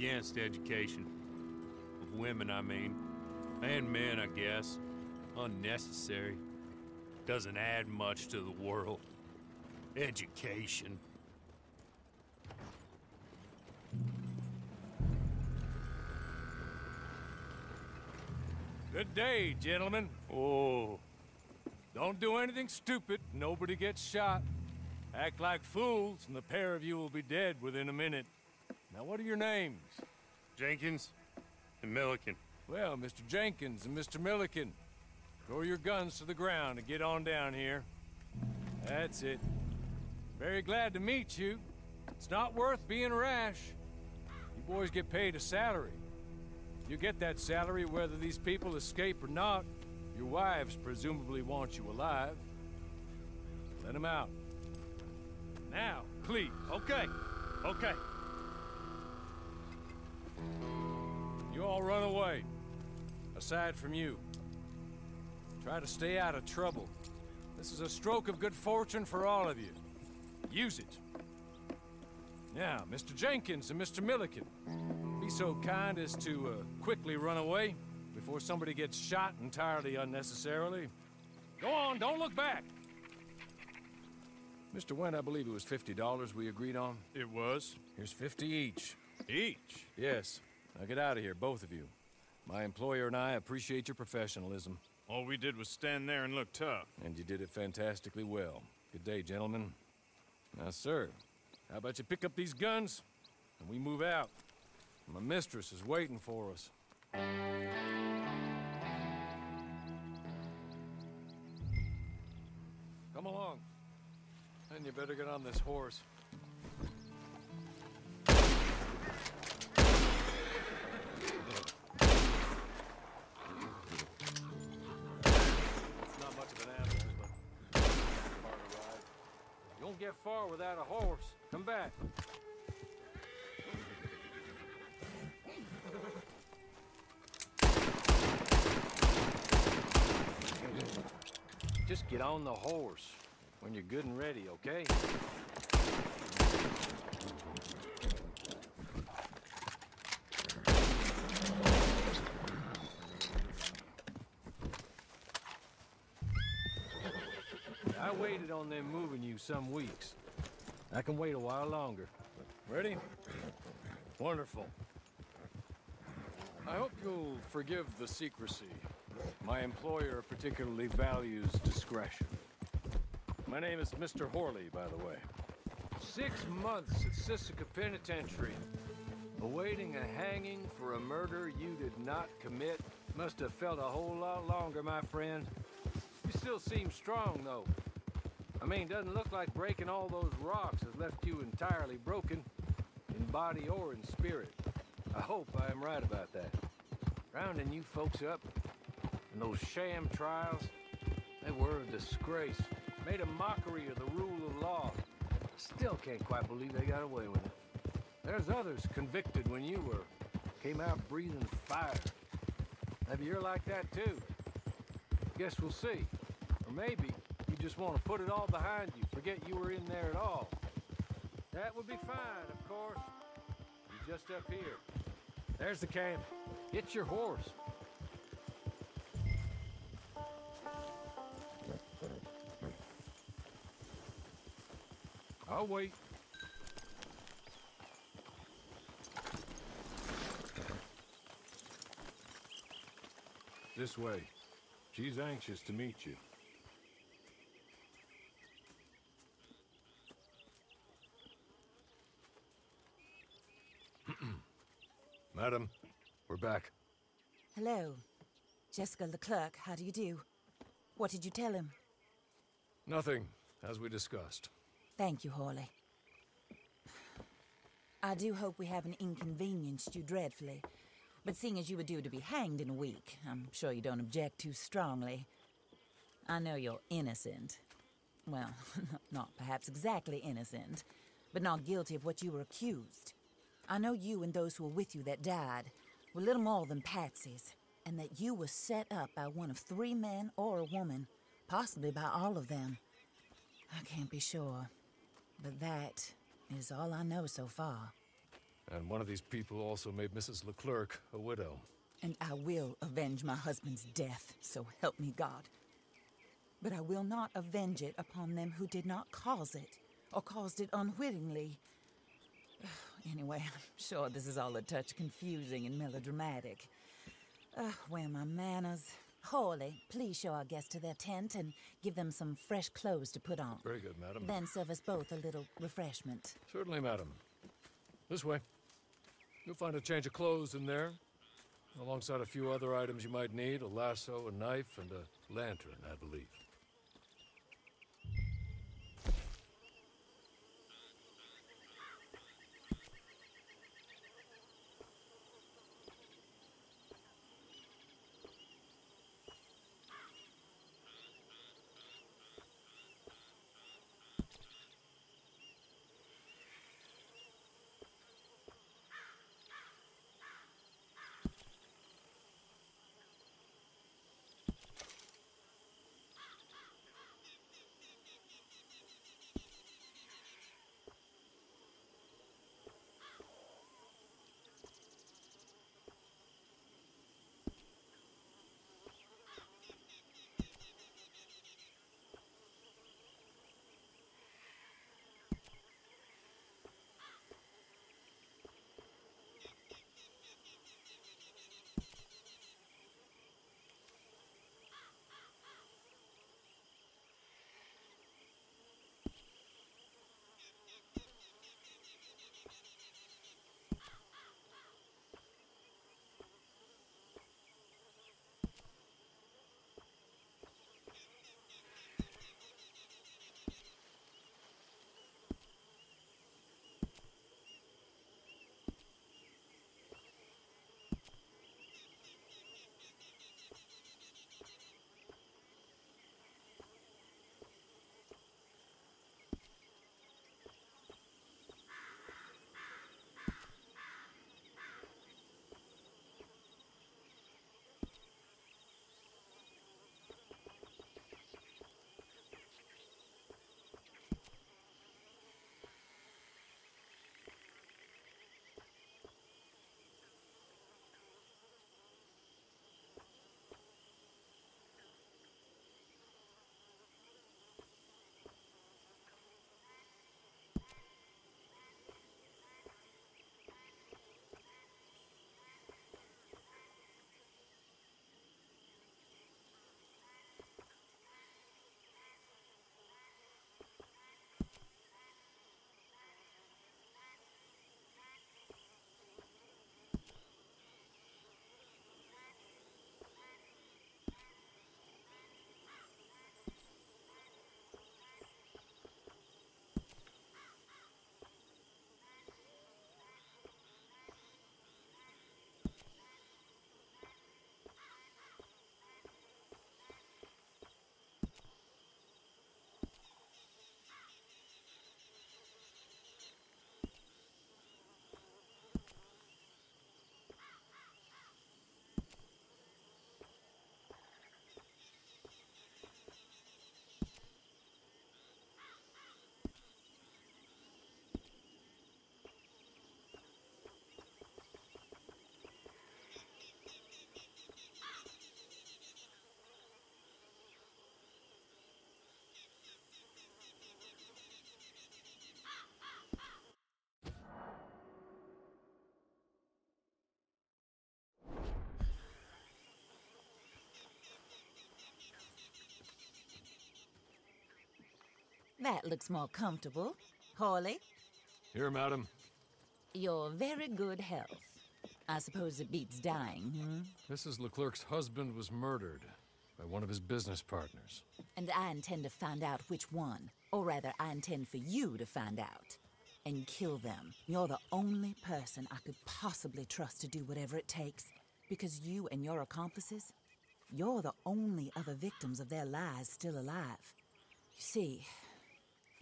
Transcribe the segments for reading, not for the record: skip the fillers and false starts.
against education. Of women, I mean. And men, I guess. Unnecessary. Doesn't add much to the world. Education. Good day, gentlemen. Oh. Don't do anything stupid. Nobody gets shot. Act like fools, and the pair of you will be dead within a minute. Now, what are your names? Jenkins and Milliken. Well, Mr. Jenkins and Mr. Milliken, throw your guns to the ground and get on down here. That's it. Very glad to meet you. It's not worth being rash. You boys get paid a salary. You get that salary whether these people escape or not. Your wives presumably want you alive. Let them out. Now, please. Okay. Okay. You all run away. Aside from you. Try to stay out of trouble. This is a stroke of good fortune for all of you. Use it. Now, Mr. Jenkins and Mr. Milliken, be so kind as to quickly run away before somebody gets shot entirely unnecessarily. Go on, don't look back. Mr. Wendt, I believe it was $50 we agreed on. It was. Here's 50 each. Each? Yes. Now get out of here, both of you. My employer and I appreciate your professionalism. All we did was stand there and look tough. And you did it fantastically well. Good day, gentlemen. Now, sir, how about you pick up these guns and we move out? My mistress is waiting for us. Come along. And you better get on this horse. You won't get far without a horse. Come back. Just get on the horse when you're good and ready, okay? I waited on them moving you some weeks. I can wait a while longer. Ready? Wonderful. I hope you'll forgive the secrecy. My employer particularly values discretion. My name is Mr. Horley, by the way. 6 months at Sisika Penitentiary, awaiting a hanging for a murder you did not commit. Must have felt a whole lot longer, my friend. You still seem strong, though. I mean, doesn't look like breaking all those rocks has left you entirely broken, in body or in spirit. I hope I am right about that. Rounding you folks up, and those sham trials, they were a disgrace. Made a mockery of the rule of law. Still can't quite believe they got away with it. There's others convicted when you were. Came out breathing fire. Maybe you're like that too. Guess we'll see. Or maybe you just want to put it all behind you, forget you were in there at all. That would be fine, of course. You're just up here. There's the camp. Get your horse. I'll wait. This way. She's anxious to meet you. Madam, we're back. Hello. Jessica Leclerc, how do you do? What did you tell him? Nothing, as we discussed. Thank you, Horley. I do hope we haven't inconvenienced you dreadfully. But seeing as you were due to be hanged in a week, I'm sure you don't object too strongly. I know you're innocent. Well, not perhaps exactly innocent, but not guilty of what you were accused. I know you and those who were with you that died were little more than patsies, and that you were set up by one of 3 men or a woman, possibly by all of them. I can't be sure, but that is all I know so far. And one of these people also made Mrs. Leclerc a widow. And I will avenge my husband's death, so help me God. But I will not avenge it upon them who did not cause it, or caused it unwittingly. Anyway, I'm sure this is all a touch confusing and melodramatic. Where are my manners? Hawley, please show our guests to their tent and give them some fresh clothes to put on. Very good, madam. Then serve us both a little refreshment. Certainly, madam. This way. You'll find a change of clothes in there, alongside a few other items you might need, a lasso, a knife, and a lantern, I believe. That looks more comfortable. Hawley, Here, madam. your very good health. I suppose it beats dying, Mrs. Leclerc's husband was murdered by one of his business partners. And I intend to find out which one. Or rather, I intend for you to find out. And kill them. You're the only person I could possibly trust to do whatever it takes. Because you and your accomplices, you're the only other victims of their lies still alive. You see,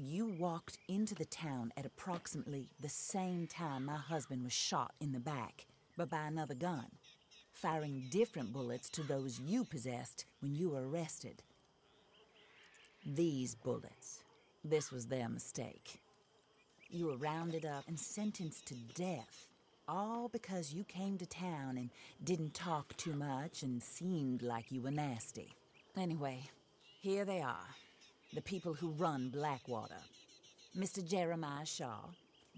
you walked into the town at approximately the same time my husband was shot in the back, but by another gun, firing different bullets to those you possessed when you were arrested. These bullets, this was their mistake. You were rounded up and sentenced to death All because you came to town and didn't talk too much and seemed like you were nasty. Anyway, here they are. The people who run Blackwater. Mr. Jeremiah Shaw,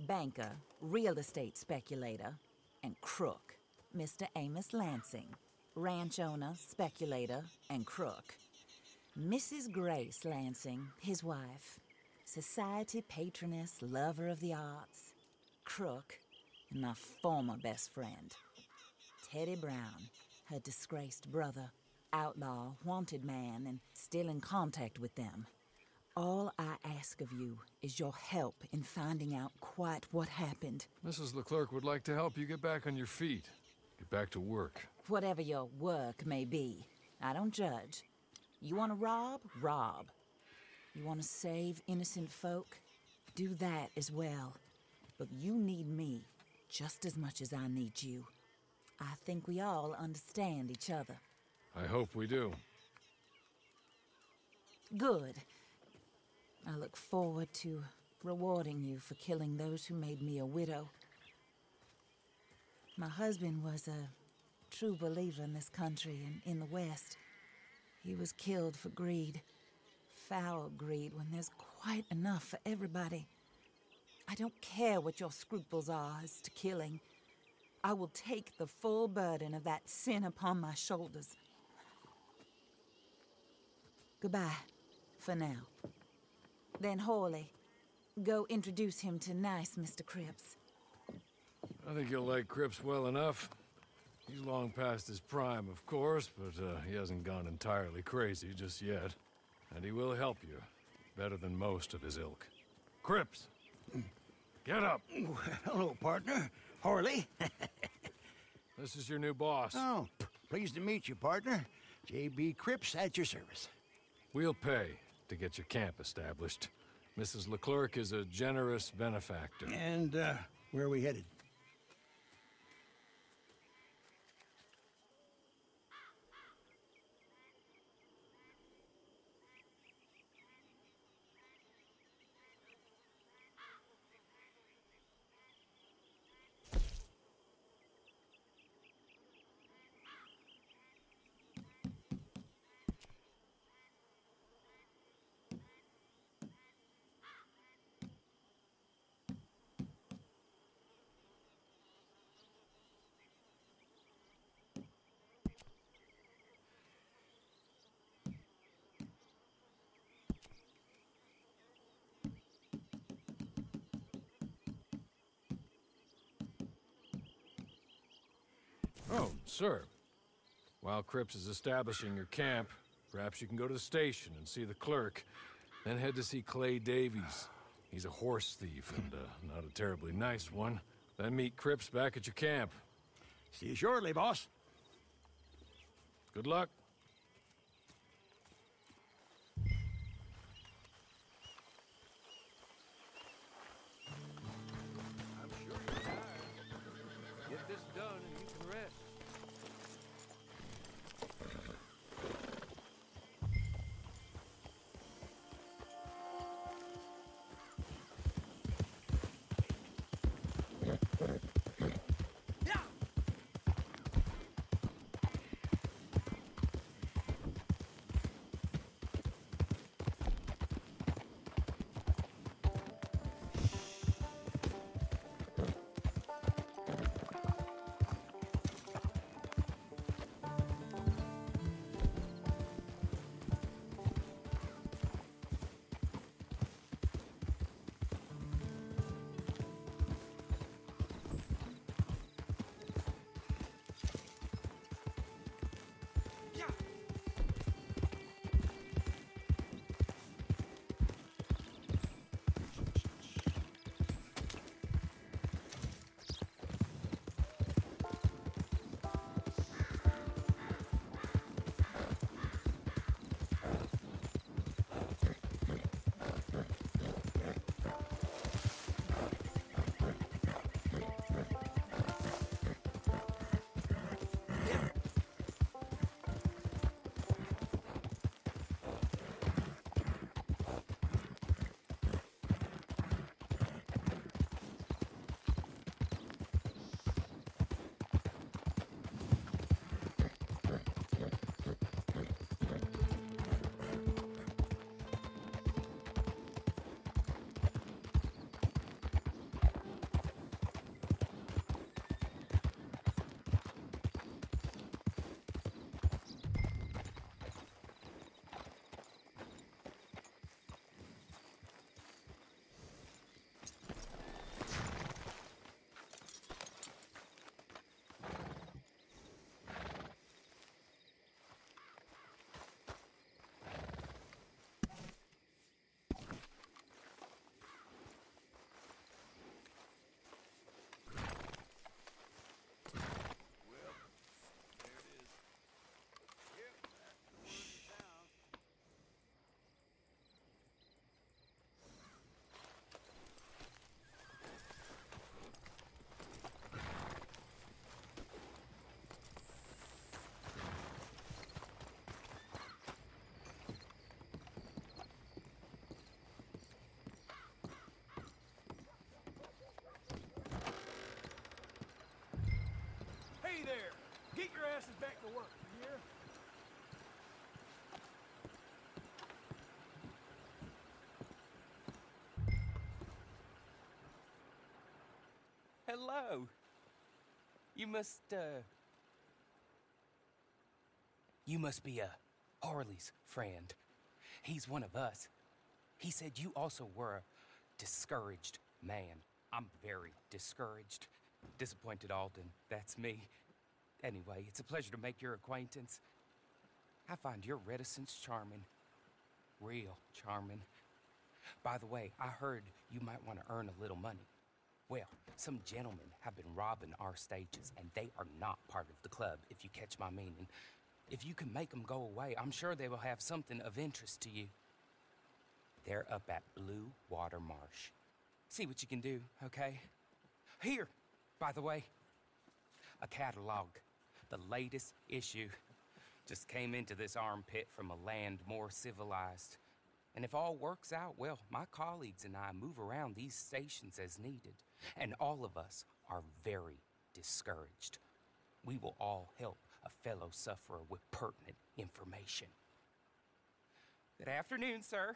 banker, real estate speculator, and crook. Mr. Amos Lansing, ranch owner, speculator, and crook. Mrs. Grace Lansing, his wife, society patroness, lover of the arts, crook, and my former best friend. Teddy Brown, her disgraced brother, outlaw, wanted man, and still in contact with them. All I ask of you is your help in finding out quite what happened. Mrs. Leclerc would like to help you get back on your feet. Get back to work. Whatever your work may be, I don't judge. You want to rob? Rob. You want to save innocent folk? Do that as well. But you need me just as much as I need you. I think we all understand each other. I hope we do. Good. I look forward to rewarding you for killing those who made me a widow. My husband was a true believer in this country and in the West. He was killed for greed. Foul greed when there's quite enough for everybody. I don't care what your scruples are as to killing. I will take the full burden of that sin upon my shoulders. Goodbye, for now. Then Hawley, go introduce him to nice Mr. Cripps. I think you'll like Cripps well enough. He's long past his prime, of course, but he hasn't gone entirely crazy just yet. And he will help you, better than most of his ilk. Cripps! Get up! Hello, partner. Hawley. This is your new boss. Oh, pleased to meet you, partner. J.B. Cripps at your service. We'll pay to get your camp established. Mrs. Leclerc is a generous benefactor. And, where are we headed? Oh, sir. While Cripps is establishing your camp, perhaps you can go to the station and see the clerk, then head to see Clay Davies. He's a horse thief and not a terribly nice one. Then meet Cripps back at your camp. See you shortly, boss. Good luck. I'm sure you're tired. Get this done and you can rest. Hey there! Get your asses back to work, you hear? Hello. You must be Harley's friend. He's one of us. He said you also were a discouraged man. I'm very discouraged. Disappointed Alden, that's me. Anyway, it's a pleasure to make your acquaintance. I find your reticence charming. Real charming. By the way, I heard you might want to earn a little money. Well, some gentlemen have been robbing our stages, and they are not part of the club, if you catch my meaning. If you can make them go away, I'm sure they will have something of interest to you. They're up at Blue Water Marsh. See what you can do, okay? Here, by the way, a catalog. The latest issue. Just came into this armpit from a land more civilized. And if all works out, well, my colleagues and I move around these stations as needed. And all of us are very discouraged. We will all help a fellow sufferer with pertinent information. Good afternoon, sir.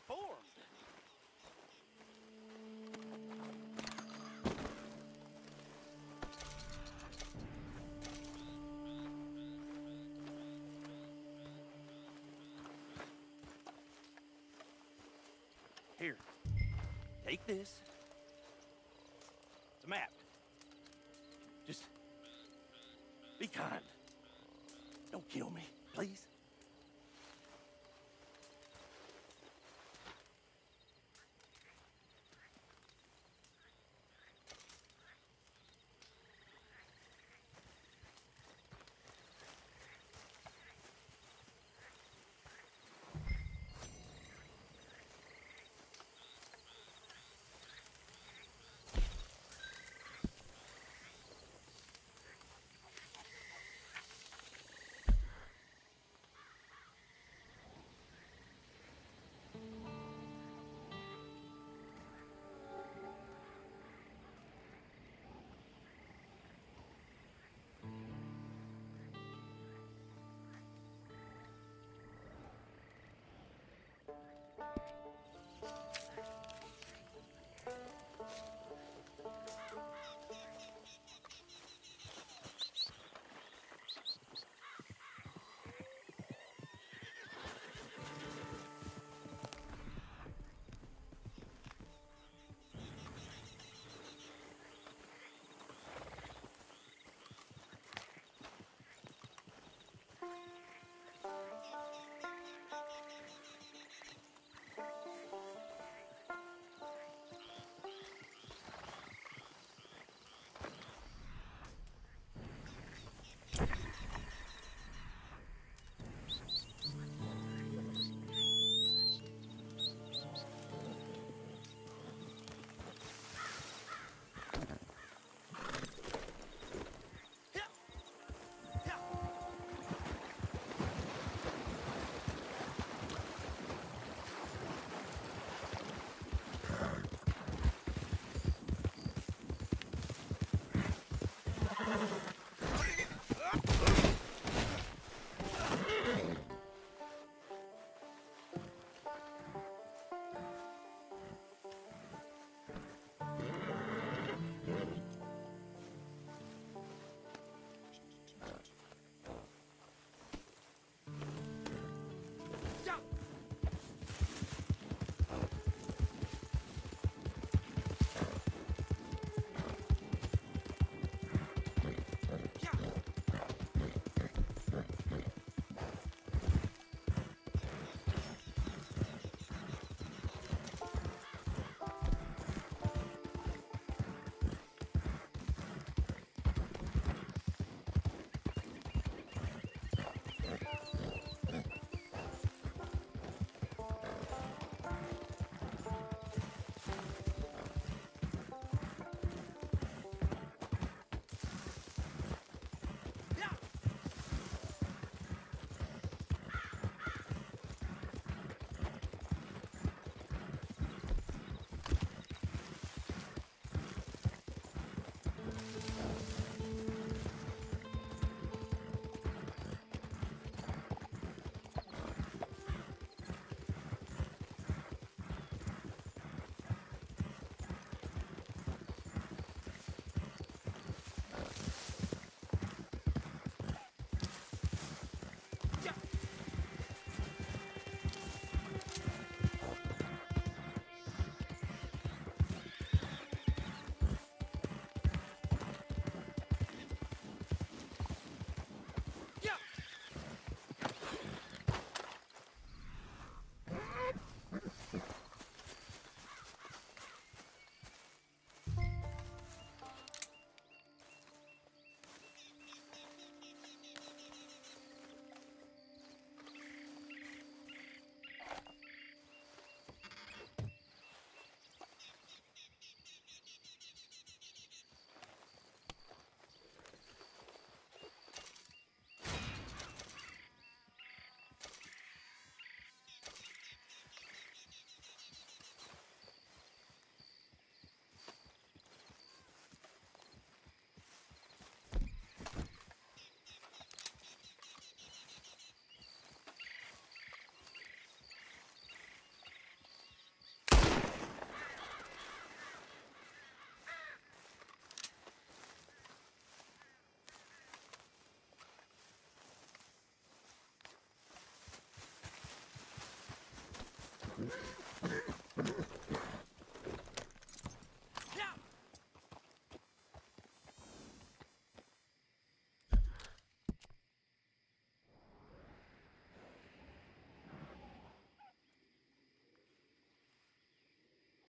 reformed. Here, take this. It's a map. Just be kind. Don't kill me, please.